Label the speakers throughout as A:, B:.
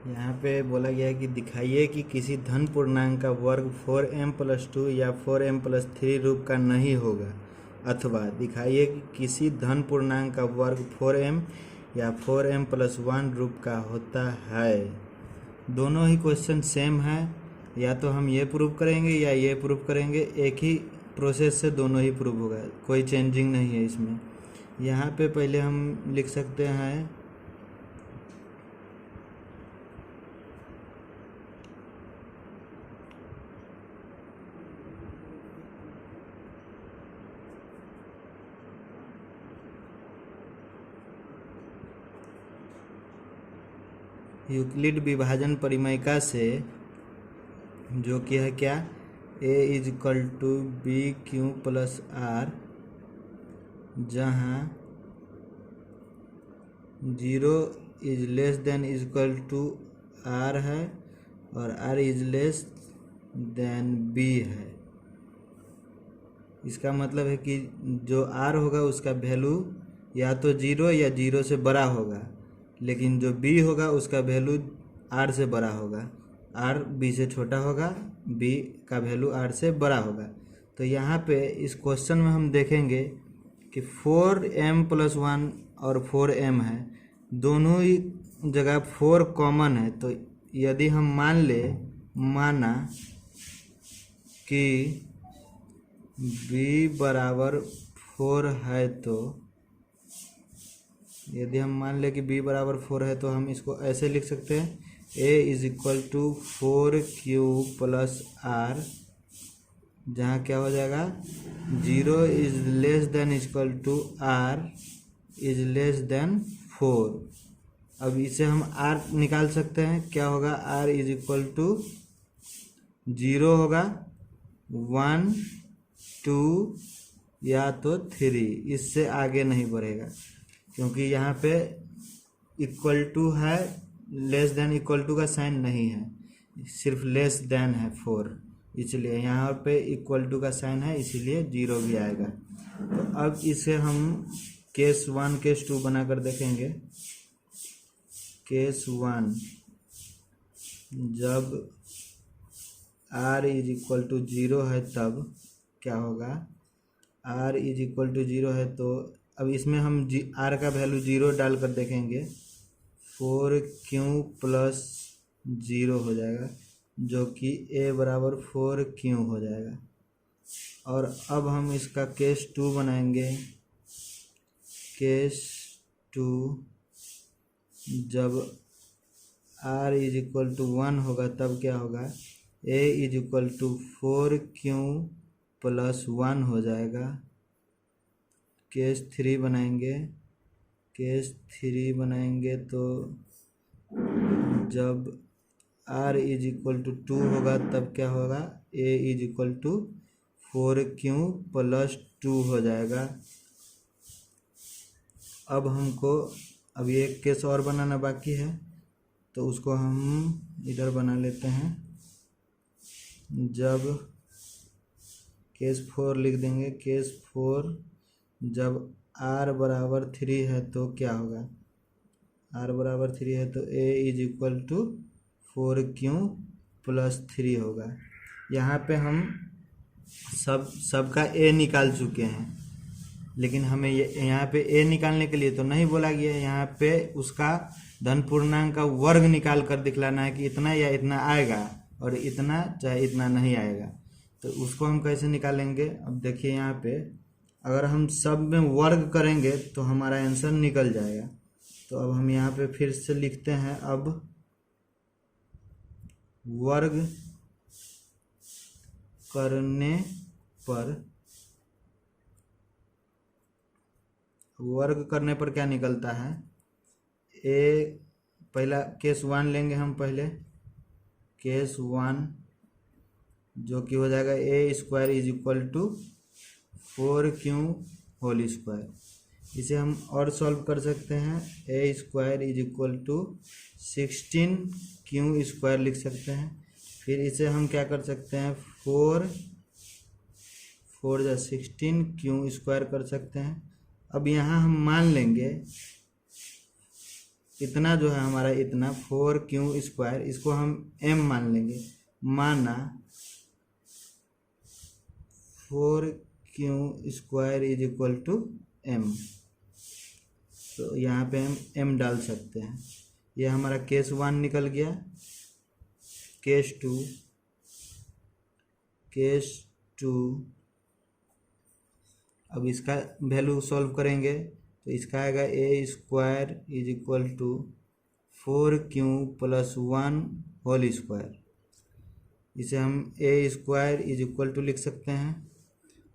A: यहाँ पे बोला गया है कि दिखाइए कि किसी धन पूर्णांक का वर्ग 4m+2 या 4m+3 रूप का नहीं होगा, अथवा दिखाइए कि किसी धन पूर्णांक का वर्ग 4m या 4m+1 रूप का होता है। दोनों ही क्वेश्चन सेम है, या तो हम ये प्रूव करेंगे या ये प्रूव करेंगे, एक ही प्रोसेस से दोनों ही प्रूव होगा, कोई चेंजिंग नहीं है इसमें। यहाँ पे पहले हम लिख सकते हैं यूक्लिड विभाजन परिमेयिका से, जो कि है क्या, a=bq+r, जहाँ 0 is less than equal to r है और r is less than b है। इसका मतलब है कि जो r होगा उसका वैल्यू या तो 0 या 0 से बड़ा होगा, लेकिन जो b होगा उसका वैल्यू r से बड़ा होगा। r b से छोटा होगा, b का वैल्यू r से बड़ा होगा। तो यहाँ पे इस क्वेश्चन में हम देखेंगे कि 4m+1 और 4m है, दोनों ही जगह 4 कॉमन है। तो यदि हम माना कि b बराबर 4 है, तो यदि हम मान लें कि b बराबर 4 है तो हम इसको ऐसे लिख सकते हैं, a=4q+r, जहाँ क्या हो जाएगा, 0 is less than equal to r is less than 4। अब इसे हम r निकाल सकते हैं, क्या होगा, r इज इक्वल टू 0 होगा, 1 2 या तो 3, इससे आगे नहीं बढ़ेगा, क्योंकि यहाँ पे इक्वल टू है, लेस देन इक्वल टू का साइन नहीं है, सिर्फ लेस देन है 4, इसलिए यहाँ पे इक्वल टू का साइन है, इसीलिए 0 भी आएगा। तो अब इसे हम केस 1 केस 2 बनाकर देखेंगे। केस 1, जब r इज इक्वल टू 0 है तब क्या होगा, r इज इक्वल टू 0 है तो अब इसमें हम r का वैल्यू 0 डालकर देखेंगे, 4q+0 हो जाएगा, जो कि a बराबर 4q हो जाएगा। और अब हम इसका केस 2 बनाएंगे। केस 2, जब r इज इक्वल टू 1 होगा तब क्या होगा, a is equal to 4q+1 हो जाएगा। केस 3 बनाएंगे। केस 3 बनाएंगे तो जब r इज इक्वल टू 2 होगा तब क्या होगा, a is equal to 4q+2 हो जाएगा। अब हमको अभी एक केस और बनाना बाकी है, तो उसको हम इधर बना लेते हैं। जब केस 4 लिख देंगे, केस 4, जब r बराबर 3 है तो क्या होगा, r बराबर 3 है तो a is equal to 4q+3 होगा। यहाँ पे हम सबका a निकाल चुके हैं, लेकिन हमें यहाँ पे a निकालने के लिए तो नहीं बोला गया है, यहाँ पे उसका धन पूर्णांक का वर्ग निकाल कर दिखलाना है कि इतना या इतना आएगा, और इतना चाहे इतना नहीं आएगा। तो उसको हम कैसे निकालेंगे, अब देखिए यहाँ पे अगर हम सब में वर्ग करेंगे तो हमारा आंसर निकल जाएगा। तो अब हम यहाँ पे फिर से लिखते हैं, अब वर्ग करने पर क्या निकलता है, पहला केस 1 लेंगे हम पहले। केस 1 जो कि हो जाएगा a² is equal to 4q²। इसे हम और सॉल्व कर सकते हैं, a² is equal to 16q² लिख सकते हैं। फिर इसे हम क्या कर सकते हैं, 4 16q² कर सकते हैं। अब यहाँ हम मान लेंगे इतना जो है हमारा इतना 4q², इसको हम m मान लेंगे। माना 4q² is equal to m, तो यहाँ पे हम m डाल सकते हैं। ये हमारा केस 1 निकल गया। केस 2, अब इसका वैल्यू सॉल्व करेंगे तो इसका आएगा a² is equal to 4q + 1 whole square. इसे हम a² इज इक्वल टू लिख सकते हैं।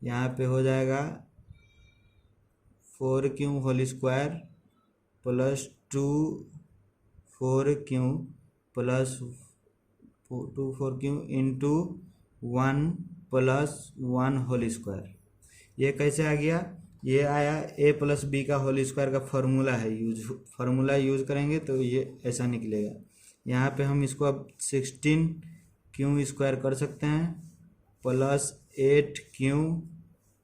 A: यहाँ पे हो जाएगा 4q whole square plus 2 4q plus 4q into 1 + 1 whole square. ये कैसे आ गया? ये आया a + b का होल स्क्वायर का फॉर्मूला है, फार्मूला यूज करेंगे तो ये ऐसा निकलेगा। यहाँ पे हम इसको अब 16q² कर सकते हैं प्लस 8q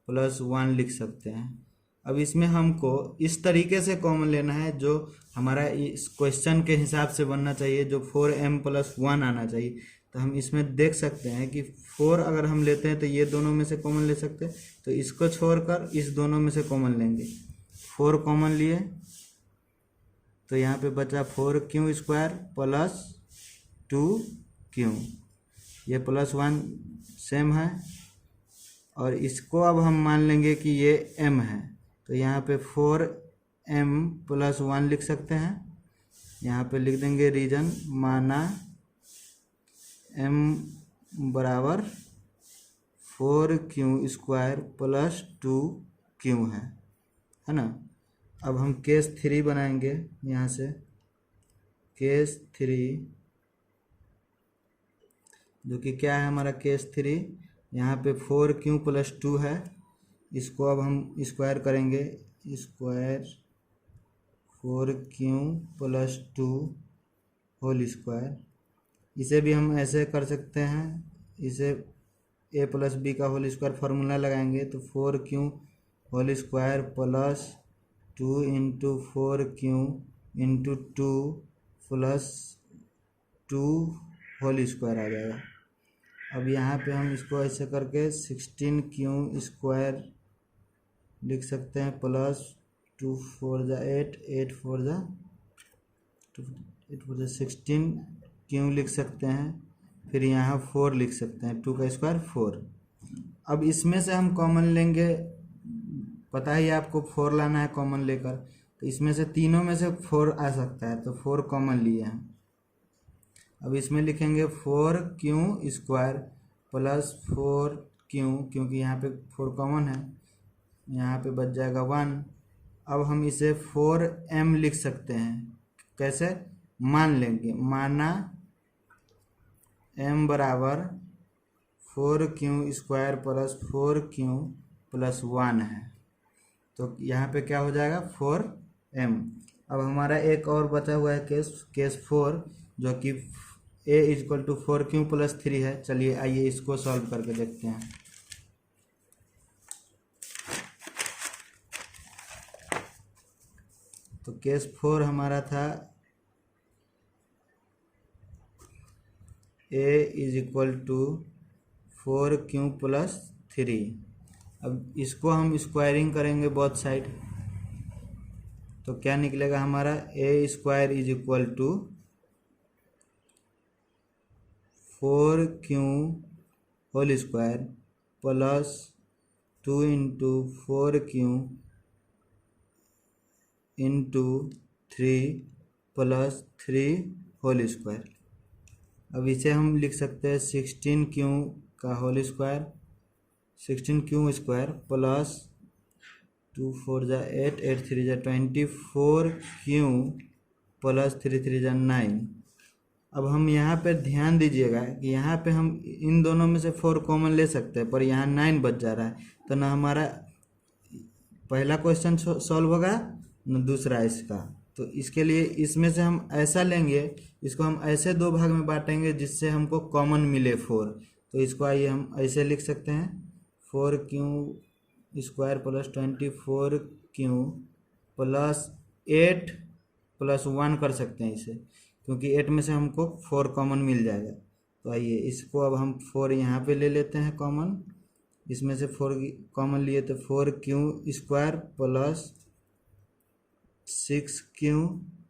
A: + 1 लिख सकते हैं। अब इसमें हमको इस तरीके से कॉमन लेना है जो हमारा इस क्वेश्चन के हिसाब से बनना चाहिए, जो 4m + 1 आना चाहिए। तो हम इसमें देख सकते हैं कि 4 अगर हम लेते हैं तो ये दोनों में से कॉमन ले सकते हैं, तो इसको छोड़कर इस दोनों में से कॉमन लेंगे। 4 कॉमन लिए तो यहाँ पे बचा 4q² प्लस 2q, ये +1 सेम है। और इसको अब हम मान लेंगे कि ये m है, तो यहाँ पे 4m + 1 लिख सकते हैं। यहाँ पे लिख देंगे रीजन, माना m बराबर 4q² प्लस 2q है ना। अब हम केस 3 बनाएंगे। यहाँ से केस 3, जो कि क्या है हमारा केस 3, यहाँ पे 4q + 2 है, इसको अब हम स्क्वायर करेंगे। Square 4q + 2 whole square. इसे भी हम ऐसे कर सकते हैं, इसे a + b का होल स्क्वायर फार्मूला लगाएंगे तो 4q whole square plus 2 into 4q into 2 plus 2 whole square आ जाएगा। अब यहाँ पे हम इसको ऐसे करके 16q² लिख सकते हैं प्लस 2 4 जा 8, 8 4 जा 16q लिख सकते हैं। फिर यहाँ 4 लिख सकते हैं, 2 का स्क्वायर 4। अब इसमें से हम कॉमन लेंगे, पता ही आपको 4 लाना है कॉमन लेकर, तो इसमें से तीनों में से 4 आ सकता है, तो 4 कॉमन लिए हैं। अब इसमें लिखेंगे 4q² प्लस 4q, क्योंकि यहाँ पे 4 कॉमन है, यहाँ पे बच जाएगा 1। अब हम इसे 4m लिख सकते हैं। कैसे मान लेंगे? माना m बराबर 4q² प्लस 4q प्लस 1 है, तो यहाँ पे क्या हो जाएगा 4m। अब हमारा एक और बचा हुआ है केस 4, जो कि a = 4q + 3 है। चलिए आइए इसको सॉल्व करके देखते हैं। तो केस 4 हमारा था a = 4q + 3। अब इसको हम स्क्वायरिंग करेंगे बोथ साइड, तो क्या निकलेगा हमारा a² is equal to 4q whole square plus 2 into 4q into 3 plus 3 whole square. अब इसे हम लिख सकते हैं 16q का होल स्क्वायर, 16q² प्लस 2 4 जा 8, 8 3 जा 24q प्लस 3 3 जा 9। अब हम यहाँ पे ध्यान दीजिएगा कि यहाँ पे हम इन दोनों में से 4 कॉमन ले सकते हैं, पर यहाँ 9 बच जा रहा है, तो ना हमारा पहला क्वेश्चन सॉल्व होगा न दूसरा इसका। तो इसके लिए इसमें से हम ऐसा लेंगे, इसको हम ऐसे 2 भाग में बांटेंगे जिससे हमको कॉमन मिले 4। तो इसको आइए हम ऐसे लिख सकते हैं 4q² प्लस 24q प्लस 8 +1 कर सकते हैं इसे, क्योंकि 8 में से हमको 4 कॉमन मिल जाएगा। तो आइए इसको अब हम 4 यहाँ पे ले लेते हैं कॉमन, इसमें से 4 कॉमन लिए तो 4q² प्लस 6q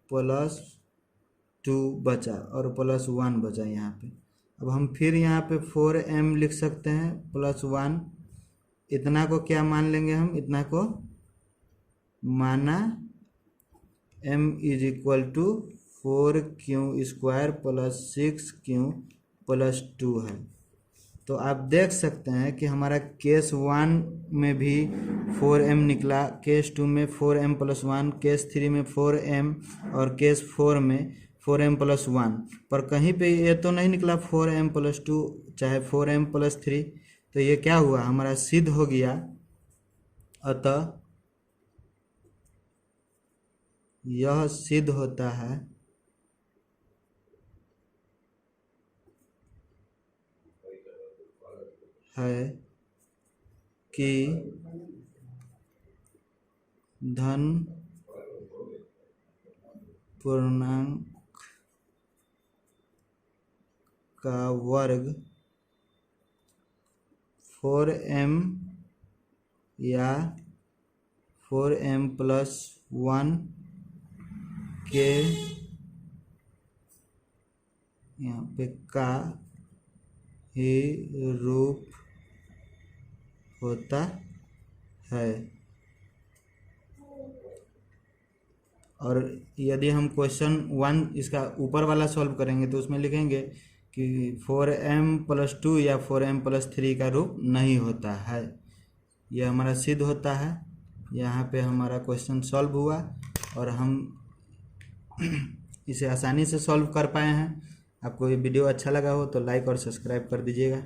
A: प्लस 2 बचा और +1 बचा यहाँ पे। अब हम फिर यहाँ पे 4m लिख सकते हैं +1। इतना को क्या मान लेंगे हम, इतना को माना m = 4q² plus 6q plus 2 है। तो आप देख सकते हैं कि हमारा केस 1 में भी 4m निकला, केस 2 में 4m + 1, केस 3 में 4m और केस 4 में 4m + 1, पर कहीं पे ये तो नहीं निकला 4m + 2 चाहे 4m + 3। तो ये क्या हुआ, हमारा सिद्ध हो गया। अतः यह सिद्ध होता है कि धन पूर्णांक का वर्ग 4m या 4m + 1 के यहाँ पे का ही रूप होता है। और यदि हम क्वेश्चन 1 इसका ऊपर वाला सॉल्व करेंगे तो उसमें लिखेंगे कि 4m + 2 या 4m + 3 का रूप नहीं होता है। यह हमारा सिद्ध होता है। यहाँ पे हमारा क्वेश्चन सॉल्व हुआ और हम इसे आसानी से सॉल्व कर पाए हैं। आपको ये वीडियो अच्छा लगा हो तो लाइक और सब्सक्राइब कर दीजिएगा।